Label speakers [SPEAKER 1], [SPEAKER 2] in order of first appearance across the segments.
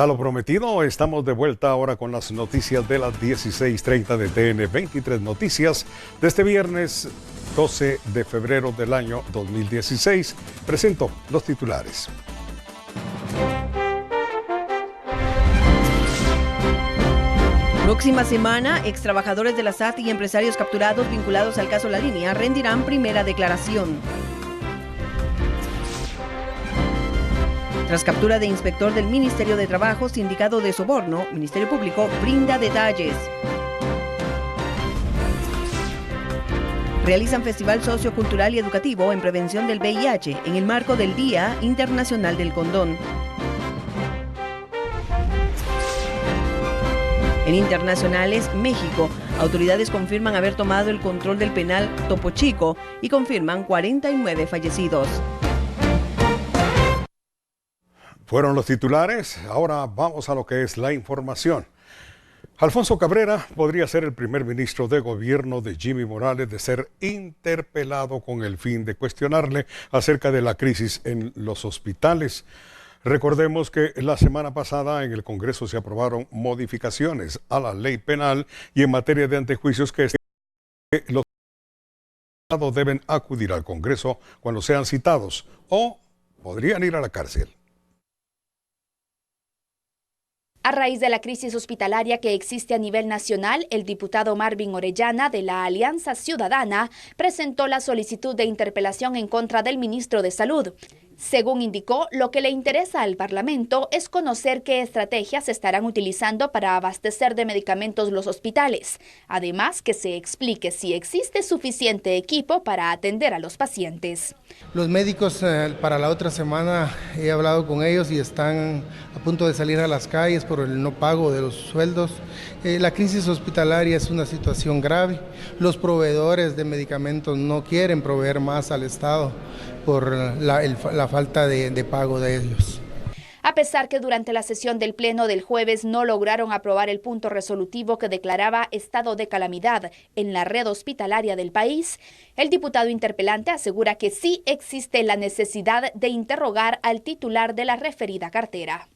[SPEAKER 1] Tal lo prometido, estamos de vuelta ahora con las noticias de las 16:30 de TN 23 Noticias de este viernes 12 de febrero del año 2016. Presento los titulares.
[SPEAKER 2] Próxima semana, extrabajadores de la SAT y empresarios capturados vinculados al caso La Línea rendirán primera declaración. Tras captura de inspector del Ministerio de Trabajo, sindicado de soborno, Ministerio Público brinda detalles. Realizan festival sociocultural y educativo en prevención del VIH en el marco del Día Internacional del Condón. En internacionales, México, autoridades confirman haber tomado el control del penal Topo Chico y confirman 49 fallecidos.
[SPEAKER 1] Fueron los titulares, ahora vamos a lo que es la información. Alfonso Cabrera podría ser el primer ministro de gobierno de Jimmy Morales de ser interpelado con el fin de cuestionarle acerca de la crisis en los hospitales. Recordemos que la semana pasada en el Congreso se aprobaron modificaciones a la ley penal y en materia de antejuicios que los diputados deben acudir al Congreso cuando sean citados o podrían ir a la cárcel.
[SPEAKER 3] A raíz de la crisis hospitalaria que existe a nivel nacional, el diputado Marvin Orellana de la Alianza Ciudadana presentó la solicitud de interpelación en contra del ministro de Salud. Según indicó, lo que le interesa al Parlamento es conocer qué estrategias se estarán utilizando para abastecer de medicamentos los hospitales. Además, que se explique si existe suficiente equipo para atender a los pacientes.
[SPEAKER 4] Los médicos para la otra semana he hablado con ellos y están a punto de salir a las calles por el no pago de los sueldos. La crisis hospitalaria es una situación grave. Los proveedores de medicamentos no quieren proveer más al Estado por la falta de pago de ellos.
[SPEAKER 3] A pesar que durante la sesión del Pleno del jueves no lograron aprobar el punto resolutivo que declaraba estado de calamidad en la red hospitalaria del país, el diputado interpelante asegura que sí existe la necesidad de interrogar al titular de la referida cartera.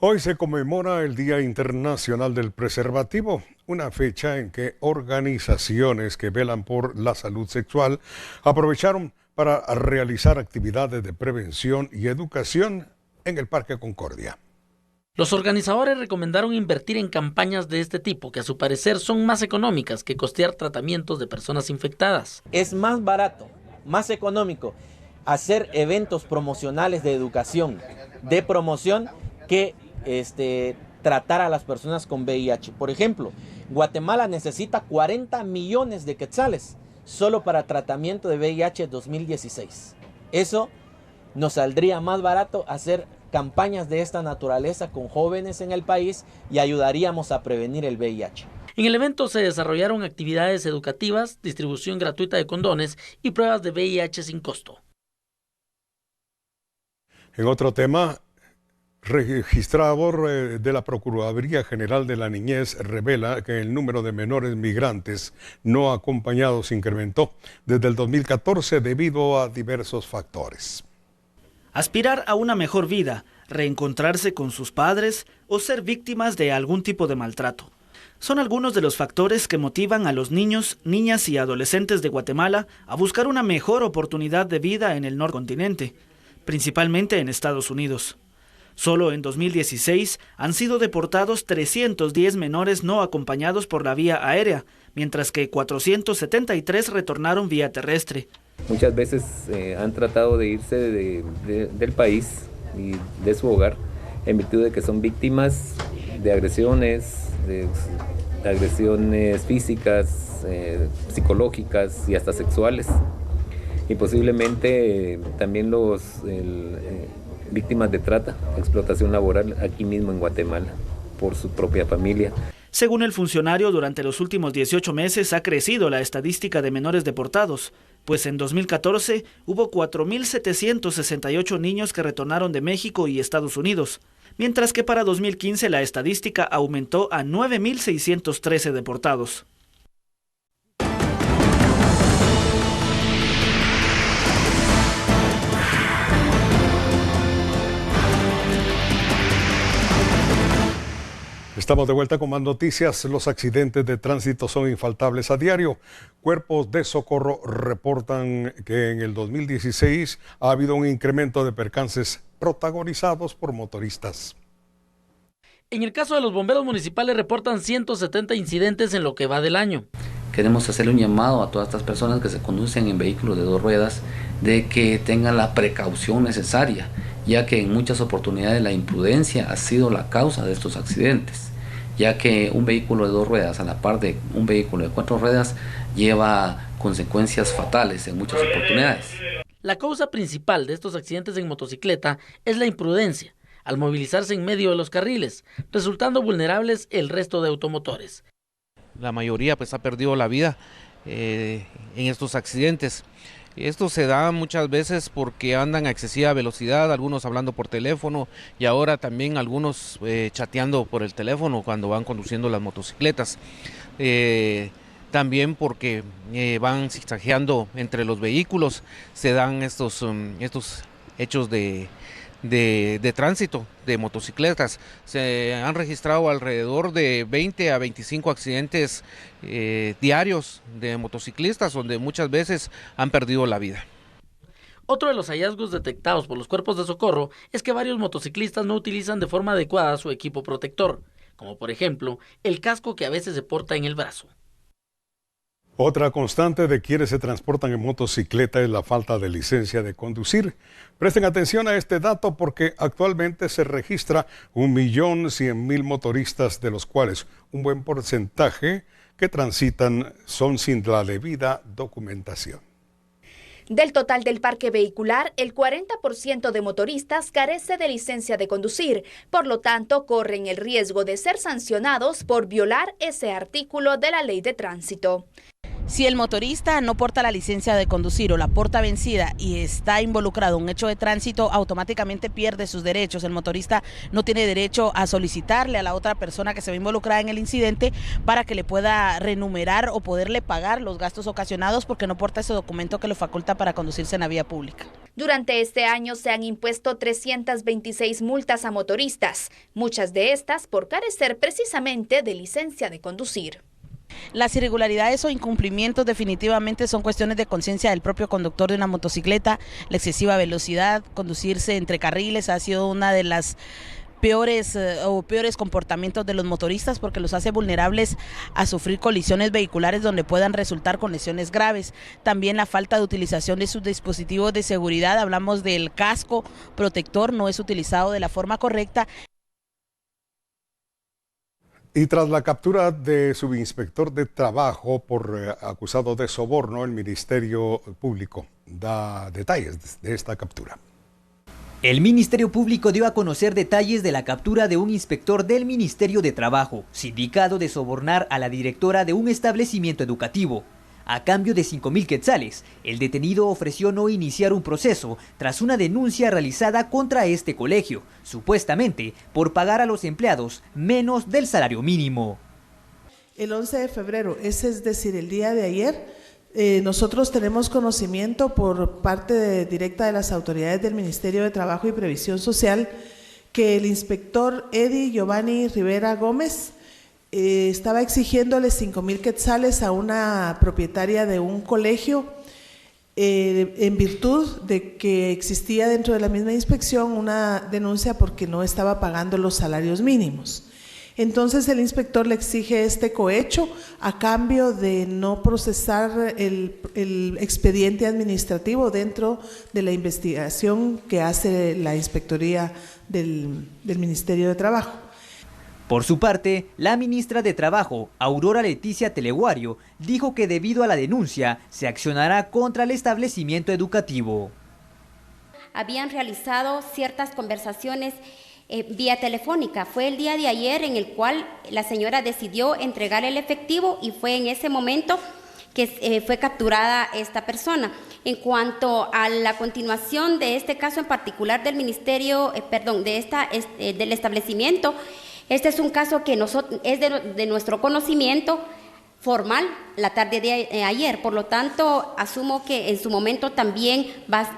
[SPEAKER 1] Hoy se conmemora el Día Internacional del Preservativo, una fecha en que organizaciones que velan por la salud sexual aprovecharon para realizar actividades de prevención y educación en el Parque Concordia.
[SPEAKER 5] Los organizadores recomendaron invertir en campañas de este tipo, que a su parecer son más económicas que costear tratamientos de personas infectadas.
[SPEAKER 6] Es más barato, más económico hacer eventos promocionales de educación, de promoción, que tratar a las personas con VIH. Por ejemplo, Guatemala necesita 40 millones de quetzales solo para tratamiento de VIH 2016. Eso nos saldría más barato hacer campañas de esta naturaleza con jóvenes en el país y ayudaríamos a prevenir el VIH.
[SPEAKER 5] En el evento se desarrollaron actividades educativas, distribución gratuita de condones y pruebas de VIH sin costo.
[SPEAKER 1] En otro tema, registrador de la Procuraduría General de la Niñez revela que el número de menores migrantes no acompañados incrementó desde el 2014 debido a diversos factores.
[SPEAKER 7] Aspirar a una mejor vida, reencontrarse con sus padres o ser víctimas de algún tipo de maltrato. Son algunos de los factores que motivan a los niños, niñas y adolescentes de Guatemala a buscar una mejor oportunidad de vida en el norcontinente, principalmente en Estados Unidos. Solo en 2016 han sido deportados 310 menores no acompañados por la vía aérea, mientras que 473 retornaron vía terrestre.
[SPEAKER 8] Muchas veces han tratado de irse del país y de su hogar en virtud de que son víctimas de agresiones físicas, psicológicas y hasta sexuales. Y posiblemente también víctimas de trata, explotación laboral aquí mismo en Guatemala por su propia familia.
[SPEAKER 7] Según el funcionario, durante los últimos 18 meses ha crecido la estadística de menores deportados, pues en 2014 hubo 4.768 niños que retornaron de México y Estados Unidos, mientras que para 2015 la estadística aumentó a 9.613 deportados.
[SPEAKER 1] Estamos de vuelta con más noticias. Los accidentes de tránsito son infaltables a diario. Cuerpos de socorro reportan que en el 2016 ha habido un incremento de percances protagonizados por motoristas.
[SPEAKER 5] En el caso de los bomberos municipales reportan 170 incidentes en lo que va del año.
[SPEAKER 9] Queremos hacerle un llamado a todas estas personas que se conducen en vehículos de 2 ruedas de que tengan la precaución necesaria, ya que en muchas oportunidades la imprudencia ha sido la causa de estos accidentes, ya que un vehículo de 2 ruedas a la par de un vehículo de 4 ruedas lleva consecuencias fatales en muchas oportunidades.
[SPEAKER 5] La causa principal de estos accidentes en motocicleta es la imprudencia, al movilizarse en medio de los carriles, resultando vulnerables el resto de automotores.
[SPEAKER 10] La mayoría pues ha perdido la vida en estos accidentes. Esto se da muchas veces porque andan a excesiva velocidad, algunos hablando por teléfono y ahora también algunos chateando por el teléfono cuando van conduciendo las motocicletas. También porque van zigzagueando entre los vehículos, se dan estos hechos de tránsito de motocicletas. Se han registrado alrededor de 20 a 25 accidentes diarios de motociclistas, donde muchas veces han perdido la vida.
[SPEAKER 5] Otro de los hallazgos detectados por los cuerpos de socorro es que varios motociclistas no utilizan de forma adecuada su equipo protector, como por ejemplo el casco que a veces se porta en el brazo.
[SPEAKER 1] Otra constante de quienes se transportan en motocicleta es la falta de licencia de conducir. Presten atención a este dato porque actualmente se registra 1.100.000 motoristas, de los cuales un buen porcentaje que transitan son sin la debida documentación.
[SPEAKER 3] Del total del parque vehicular, el 40% de motoristas carece de licencia de conducir, por lo tanto corren el riesgo de ser sancionados por violar ese artículo de la ley de tránsito.
[SPEAKER 11] Si el motorista no porta la licencia de conducir o la porta vencida y está involucrado en un hecho de tránsito, automáticamente pierde sus derechos. El motorista no tiene derecho a solicitarle a la otra persona que se ve involucrada en el incidente para que le pueda renumerar o poderle pagar los gastos ocasionados porque no porta ese documento que lo faculta para conducirse en la vía pública.
[SPEAKER 3] Durante este año se han impuesto 326 multas a motoristas, muchas de estas por carecer precisamente de licencia de conducir.
[SPEAKER 11] Las irregularidades o incumplimientos definitivamente son cuestiones de conciencia del propio conductor de una motocicleta. La excesiva velocidad, conducirse entre carriles ha sido una de las peores comportamientos de los motoristas porque los hace vulnerables a sufrir colisiones vehiculares donde puedan resultar con lesiones graves. También la falta de utilización de sus dispositivos de seguridad, hablamos del casco protector, no es utilizado de la forma correcta.
[SPEAKER 1] Y tras la captura de subinspector de trabajo por acusado de soborno, el Ministerio Público da detalles de esta captura.
[SPEAKER 12] El Ministerio Público dio a conocer detalles de la captura de un inspector del Ministerio de Trabajo, sindicado de sobornar a la directora de un establecimiento educativo. A cambio de 5.000 quetzales, el detenido ofreció no iniciar un proceso tras una denuncia realizada contra este colegio, supuestamente por pagar a los empleados menos del salario mínimo.
[SPEAKER 13] El 11 de febrero, es decir, el día de ayer, nosotros tenemos conocimiento por parte directa de las autoridades del Ministerio de Trabajo y Previsión Social que el inspector Eddie Giovanni Rivera Gómez estaba exigiéndole 5.000 quetzales a una propietaria de un colegio en virtud de que existía dentro de la misma inspección una denuncia porque no estaba pagando los salarios mínimos. Entonces el inspector le exige este cohecho a cambio de no procesar el expediente administrativo dentro de la investigación que hace la Inspectoría del Ministerio de Trabajo.
[SPEAKER 12] Por su parte, la ministra de Trabajo, Aurora Leticia Teleguario, dijo que debido a la denuncia se accionará contra el establecimiento educativo.
[SPEAKER 14] Habían realizado ciertas conversaciones vía telefónica. Fue el día de ayer en el cual la señora decidió entregar el efectivo y fue en ese momento que fue capturada esta persona. En cuanto a la continuación de este caso en particular del ministerio, del establecimiento, este es un caso que es de nuestro conocimiento formal la tarde de ayer, por lo tanto asumo que en su momento también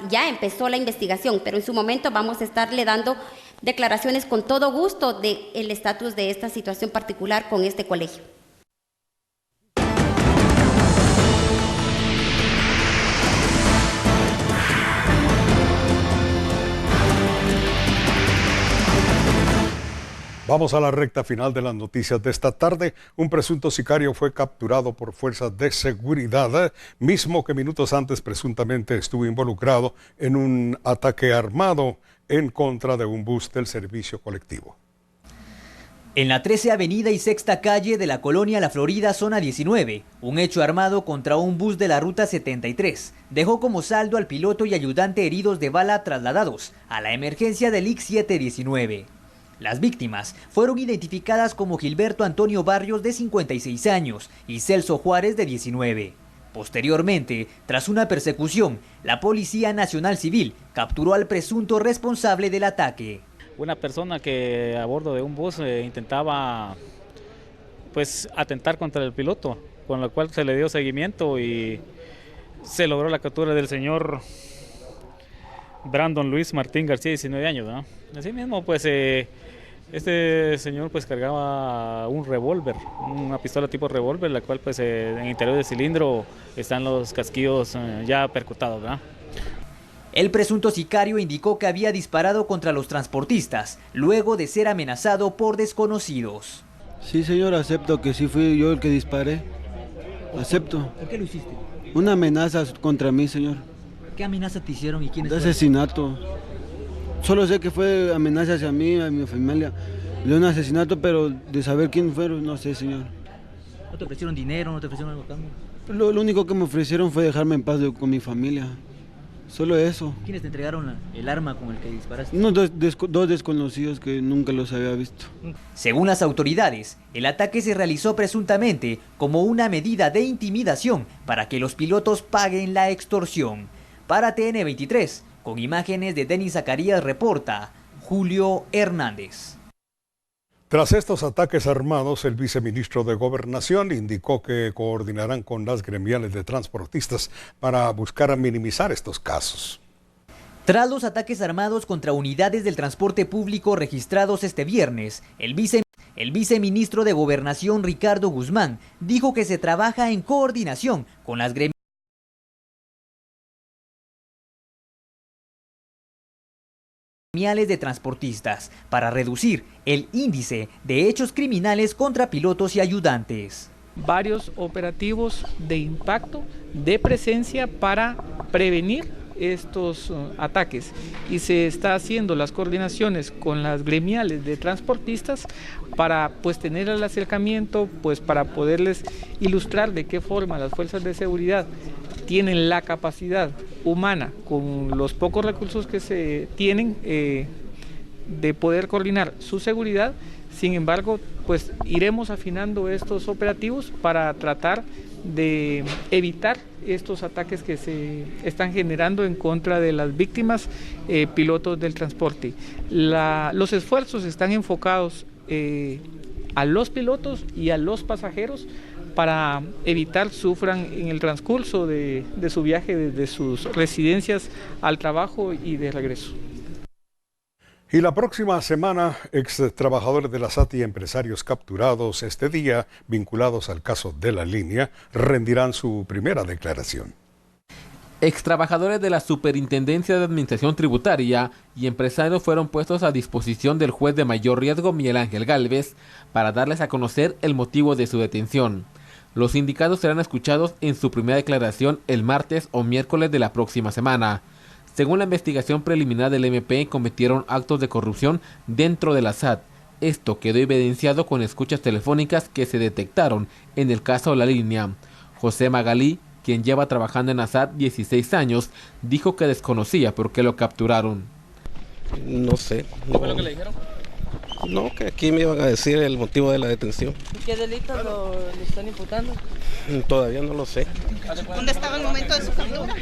[SPEAKER 14] ya empezó la investigación, pero en su momento vamos a estarle dando declaraciones con todo gusto del estatus de esta situación particular con este colegio.
[SPEAKER 1] Vamos a la recta final de las noticias de esta tarde. Un presunto sicario fue capturado por fuerzas de seguridad, mismo que minutos antes presuntamente estuvo involucrado en un ataque armado en contra de un bus del servicio colectivo.
[SPEAKER 12] En la 13 Avenida y Sexta Calle de la colonia La Florida, zona 19, un hecho armado contra un bus de la ruta 73 dejó como saldo al piloto y ayudante heridos de bala trasladados a la emergencia del IC 719. Las víctimas fueron identificadas como Gilberto Antonio Barrios, de 56 años, y Celso Juárez, de 19. Posteriormente, tras una persecución, la Policía Nacional Civil capturó al presunto responsable del ataque.
[SPEAKER 15] Una persona que a bordo de un bus intentaba atentar contra el piloto, con lo cual se le dio seguimiento y se logró la captura del señor Brandon Luis Martín García, 19 años, ¿no? Asimismo, este señor cargaba un revólver, una pistola tipo revólver, la cual en el interior del cilindro están los casquillos ya percutados, ¿verdad?
[SPEAKER 12] El presunto sicario indicó que había disparado contra los transportistas luego de ser amenazado por desconocidos.
[SPEAKER 16] Sí, señor, acepto que sí fui yo el que disparé. Acepto.
[SPEAKER 12] ¿Por qué lo hiciste?
[SPEAKER 16] Una amenaza contra mí, señor.
[SPEAKER 12] ¿Qué amenaza te hicieron y quiénes
[SPEAKER 16] de
[SPEAKER 12] fueron?
[SPEAKER 16] Asesinato. Solo sé que fue amenaza hacia mí, a mi familia, de un asesinato, pero de saber quién fueron, no sé, señor.
[SPEAKER 12] ¿No te ofrecieron dinero, no te ofrecieron algo a cambio?
[SPEAKER 16] Lo único que me ofrecieron fue dejarme en paz con mi familia, solo eso.
[SPEAKER 12] ¿Quiénes te entregaron el arma con el que disparaste?
[SPEAKER 16] Dos desconocidos que nunca los había visto.
[SPEAKER 12] Según las autoridades, el ataque se realizó presuntamente como una medida de intimidación para que los pilotos paguen la extorsión. Para TN23, con imágenes de Denis Zacarías, reporta Julio Hernández.
[SPEAKER 1] Tras estos ataques armados, el viceministro de Gobernación indicó que coordinarán con las gremiales de transportistas para buscar minimizar estos casos.
[SPEAKER 12] Tras los ataques armados contra unidades del transporte público registrados este viernes, el viceministro de Gobernación, Ricardo Guzmán, dijo que se trabaja en coordinación con las gremiales de transportistas para reducir el índice de hechos criminales contra pilotos y ayudantes.
[SPEAKER 17] Varios operativos de impacto, de presencia para prevenir estos ataques, y se está haciendo las coordinaciones con las gremiales de transportistas para tener el acercamiento, para poderles ilustrar de qué forma las fuerzas de seguridad tienen la capacidad humana, con los pocos recursos que se tienen, de poder coordinar su seguridad. Sin embargo, iremos afinando estos operativos para tratar de evitar estos ataques que se están generando en contra de las víctimas, pilotos del transporte. Los esfuerzos están enfocados a los pilotos y a los pasajeros para evitar sufran en el transcurso de su viaje desde sus residencias al trabajo y de regreso.
[SPEAKER 1] Y la próxima semana, ex trabajadores de la SAT y empresarios capturados este día, vinculados al caso de la línea, rendirán su primera declaración.
[SPEAKER 18] Ex trabajadores de la Superintendencia de Administración Tributaria y empresarios fueron puestos a disposición del juez de mayor riesgo, Miguel Ángel Gálvez, para darles a conocer el motivo de su detención. Los indicados serán escuchados en su primera declaración el martes o miércoles de la próxima semana. Según la investigación preliminar del MP, cometieron actos de corrupción dentro de la SAT. Esto quedó evidenciado con escuchas telefónicas que se detectaron en el caso de la línea. José Magalí, quien lleva trabajando en la SAT 16 años, dijo que desconocía por qué lo capturaron.
[SPEAKER 19] No sé.
[SPEAKER 18] ¿Qué fue lo que le dijeron?
[SPEAKER 19] No, que aquí me iban a decir el motivo de la detención.
[SPEAKER 20] ¿Y qué delito le están imputando?
[SPEAKER 19] Todavía no lo sé.
[SPEAKER 20] ¿Dónde estaba el momento de su captura?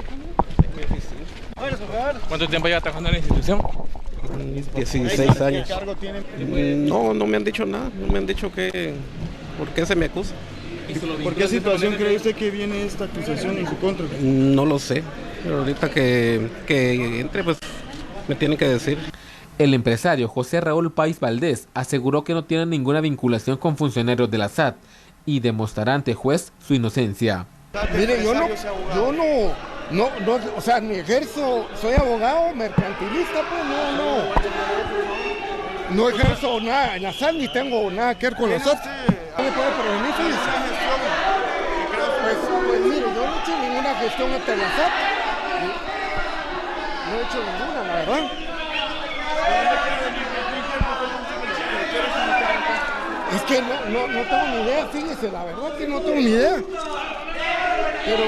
[SPEAKER 18] ¿Cuánto tiempo lleva trabajando en la institución?
[SPEAKER 19] 16 años.
[SPEAKER 20] ¿Qué cargo tiene?
[SPEAKER 19] No me han dicho nada. No me han dicho por qué se me acusa.
[SPEAKER 20] ¿Por qué situación cree usted que viene esta acusación en su contra?
[SPEAKER 19] No lo sé. Pero ahorita que entre, me tienen que decir.
[SPEAKER 18] El empresario José Raúl Páez Valdés aseguró que no tiene ninguna vinculación con funcionarios de la SAT y demostrará ante juez su inocencia.
[SPEAKER 21] Mire, yo no, o sea, ni ejerzo, soy abogado mercantilista, pues no ejerzo nada en la SAT ni tengo nada que ver con la SAT. ¿No me puede prevenir? Pues mire, yo no he hecho ninguna gestión ante la SAT. No he hecho ninguna, la verdad. Es que no tengo ni idea, fíjese, la verdad que no tengo ni idea. Pero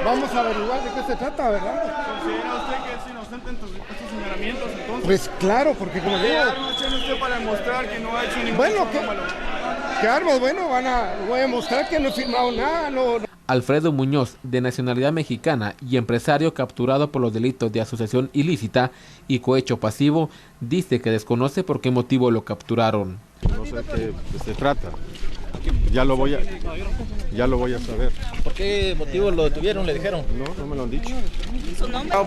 [SPEAKER 21] vamos a averiguar de qué se trata, ¿verdad?
[SPEAKER 20] ¿Considera usted que es inocente en estos señalamientos entonces?
[SPEAKER 21] Pues claro, porque como digo...
[SPEAKER 20] ¿Qué armas tiene usted para demostrar que no ha hecho ningún
[SPEAKER 21] bueno,
[SPEAKER 20] malo?
[SPEAKER 21] ¿Qué armas? Bueno, voy a demostrar que no he firmado nada, no.
[SPEAKER 18] Alfredo Muñoz, de nacionalidad mexicana y empresario capturado por los delitos de asociación ilícita y cohecho pasivo, dice que desconoce por qué motivo lo capturaron.
[SPEAKER 22] No sé qué se trata. Ya lo voy a saber.
[SPEAKER 23] ¿Por qué motivo lo detuvieron? ¿Le dijeron?
[SPEAKER 22] No me lo han dicho.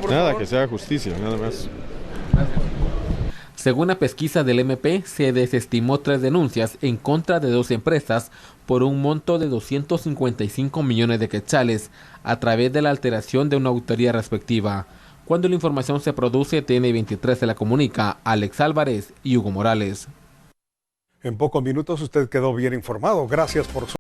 [SPEAKER 22] Nada, que se haga justicia, nada más.
[SPEAKER 18] Según la pesquisa del MP, se desestimó 3 denuncias en contra de 2 empresas por un monto de 255 millones de quetzales a través de la alteración de una auditoría respectiva. Cuando la información se produce, TN23 se la comunica a Alex Álvarez y Hugo Morales.
[SPEAKER 1] En pocos minutos usted quedó bien informado. Gracias por su...